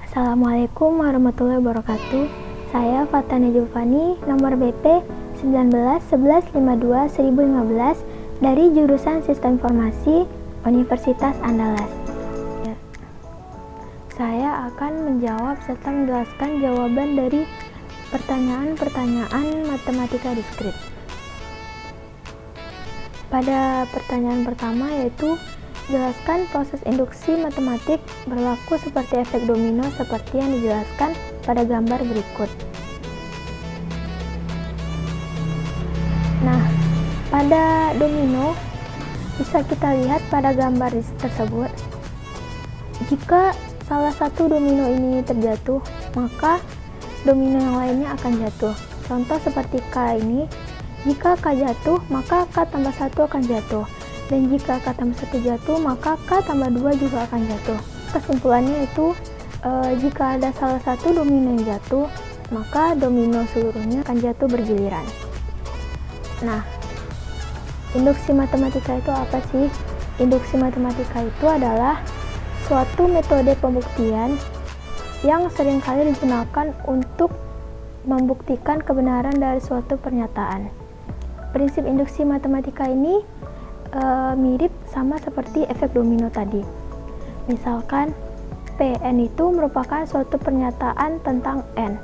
Assalamualaikum warahmatullahi wabarakatuh. Saya Fatani Jufani, nomor BP 1911521015 dari jurusan Sistem Informasi Universitas Andalas. Saya akan menjawab serta menjelaskan jawaban dari pertanyaan-pertanyaan matematika diskrit. Pada pertanyaan pertama yaitu jelaskan proses induksi matematik berlaku seperti efek domino seperti yang dijelaskan pada gambar berikut. Nah, pada domino bisa kita lihat pada gambar tersebut, jika salah satu domino ini terjatuh, maka domino yang lainnya akan jatuh. Contoh seperti K ini, jika K jatuh, maka K tambah 1 akan jatuh. Dan jika K tambah 1 jatuh, maka K tambah 2 juga akan jatuh. Kesimpulannya itu, jika ada salah satu domino yang jatuh, maka domino seluruhnya akan jatuh bergiliran. Nah, induksi matematika itu apa sih? Induksi matematika itu adalah suatu metode pembuktian yang seringkali digunakan untuk membuktikan kebenaran dari suatu pernyataan. Prinsip induksi matematika ini mirip sama seperti efek domino tadi. Misalkan Pn itu merupakan suatu pernyataan tentang N.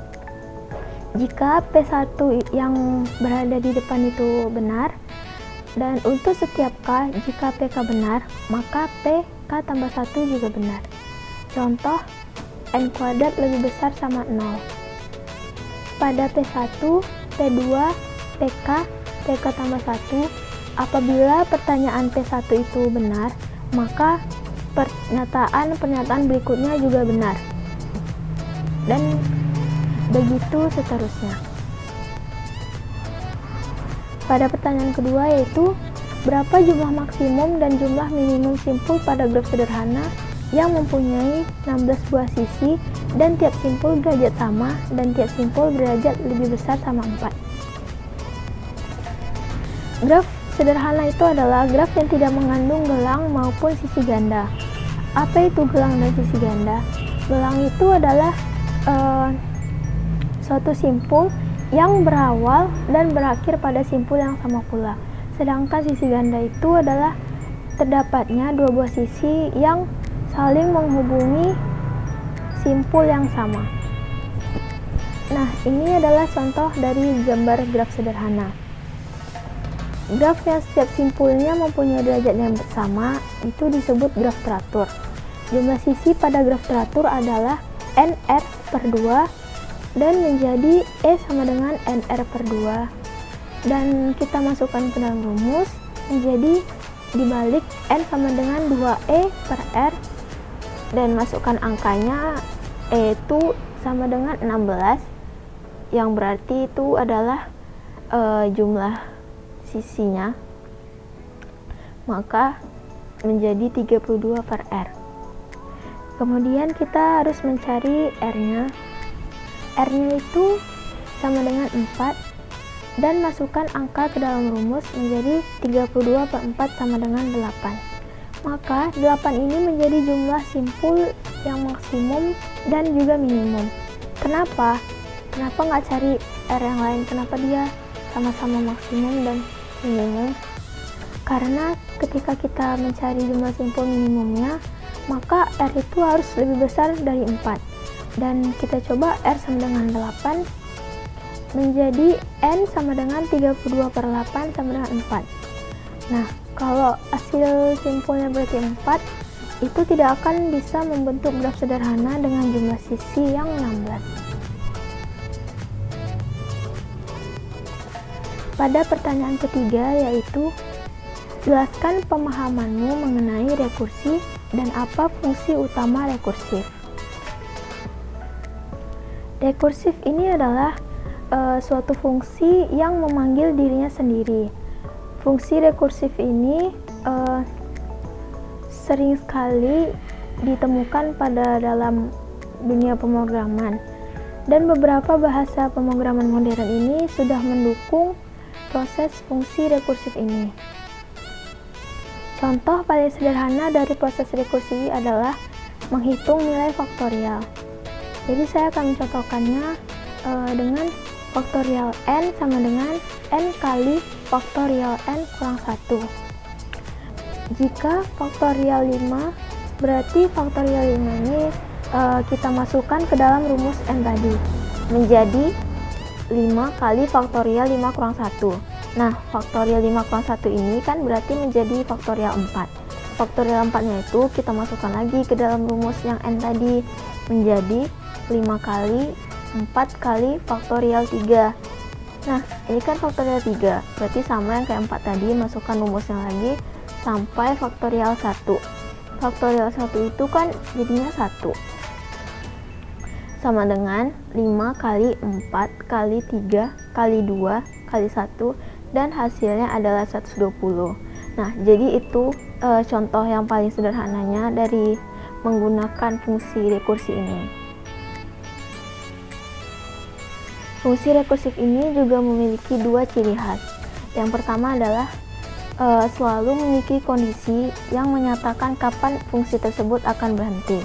Jika P1 yang berada di depan itu benar, dan untuk setiap K, jika PK benar, maka PK tambah 1 juga benar. Contoh, N kuadrat lebih besar sama 0. Pada P1, P2, PK, PK tambah 1, apabila pertanyaan P1 itu benar, maka pernyataan berikutnya juga benar. Dan begitu seterusnya. Pada pertanyaan kedua yaitu, berapa jumlah maksimum dan jumlah minimum simpul pada graf sederhana yang mempunyai 16 buah sisi dan tiap simpul derajat sama dan tiap simpul derajat lebih besar sama 4. Graf sederhana itu adalah graf yang tidak mengandung gelang maupun sisi ganda. Apa itu gelang dan sisi ganda? Gelang itu adalah suatu simpul yang berawal dan berakhir pada simpul yang sama pula. Sedangkan sisi ganda itu adalah terdapatnya dua buah sisi yang saling menghubungi simpul yang sama. Nah, ini adalah contoh dari gambar graf sederhana. Graf yang setiap simpulnya mempunyai derajat yang sama itu disebut graf teratur. Jumlah sisi pada graf teratur adalah NR per 2 dan menjadi E sama dengan NR per 2. Dan kita masukkan ke dalam rumus menjadi dibalik N sama dengan 2E per R dan masukkan angkanya, E itu sama dengan 16 yang berarti itu adalah jumlah sisinya, maka menjadi 32 per R. Kemudian kita harus mencari R-nya. R-nya itu sama dengan 4 dan masukkan angka ke dalam rumus menjadi 32 per 4 sama dengan 8. Maka 8 ini menjadi jumlah simpul yang maksimum dan juga minimum. Kenapa? Kenapa nggak cari R yang lain? Kenapa dia sama-sama maksimum dan minimum? Karena ketika kita mencari jumlah simpul minimumnya, maka R itu harus lebih besar dari 4. Dan kita coba R sama dengan 8 menjadi N sama dengan 32 per 8 sama dengan 4. Nah, kalau hasil simpulnya berarti 4, itu tidak akan bisa membentuk graf sederhana dengan jumlah sisi yang 16. Pada pertanyaan ketiga yaitu, jelaskan pemahamanmu mengenai rekursi dan apa fungsi utama rekursif. Rekursif ini adalah suatu fungsi yang memanggil dirinya sendiri. Fungsi rekursif ini sering sekali ditemukan pada dalam dunia pemrograman, dan beberapa bahasa pemrograman modern ini sudah mendukung proses fungsi rekursif ini. Contoh paling sederhana dari proses rekursi adalah menghitung nilai faktorial. Jadi saya akan mencontohkannya dengan faktorial n sama dengan n kali faktorial n kurang 1. Jika faktorial 5, berarti faktorial 5 ini kita masukkan ke dalam rumus n tadi, menjadi 5 kali faktorial 5 kurang 1. Nah, faktorial 5 kurang 1 ini kan berarti menjadi faktorial 4. Faktorial 4-nya itu kita masukkan lagi ke dalam rumus yang n tadi, menjadi 5 kali 4 kali faktorial 3. Nah, ini kan faktorial 3, berarti sama yang kayak 4 tadi, masukkan rumusnya lagi sampai faktorial 1. Faktorial 1 itu kan jadinya 1. Sama dengan 5 kali 4 kali 3 kali 2 kali 1, dan hasilnya adalah 120. Nah, jadi itu contoh yang paling sederhananya dari menggunakan fungsi rekursi ini. Fungsi rekursif ini juga memiliki dua ciri khas. Yang pertama adalah selalu memiliki kondisi yang menyatakan kapan fungsi tersebut akan berhenti.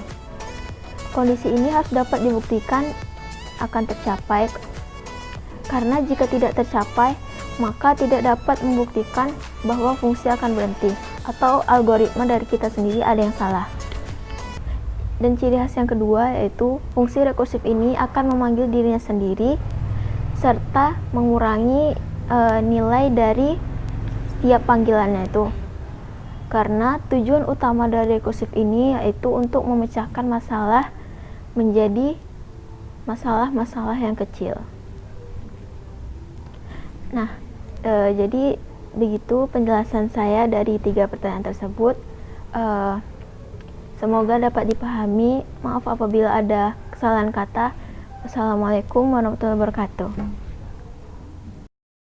Kondisi ini harus dapat dibuktikan akan tercapai, karena jika tidak tercapai, maka tidak dapat membuktikan bahwa fungsi akan berhenti, atau algoritma dari kita sendiri ada yang salah. Dan ciri khas yang kedua yaitu fungsi rekursif ini akan memanggil dirinya sendiri serta mengurangi nilai dari setiap panggilannya itu. Karena tujuan utama dari rekursif ini yaitu untuk memecahkan masalah menjadi masalah-masalah yang kecil. Nah, jadi begitu penjelasan saya dari 3 pertanyaan tersebut. Semoga dapat dipahami. Maaf apabila ada kesalahan kata. Wassalamualaikum warahmatullahi wabarakatuh.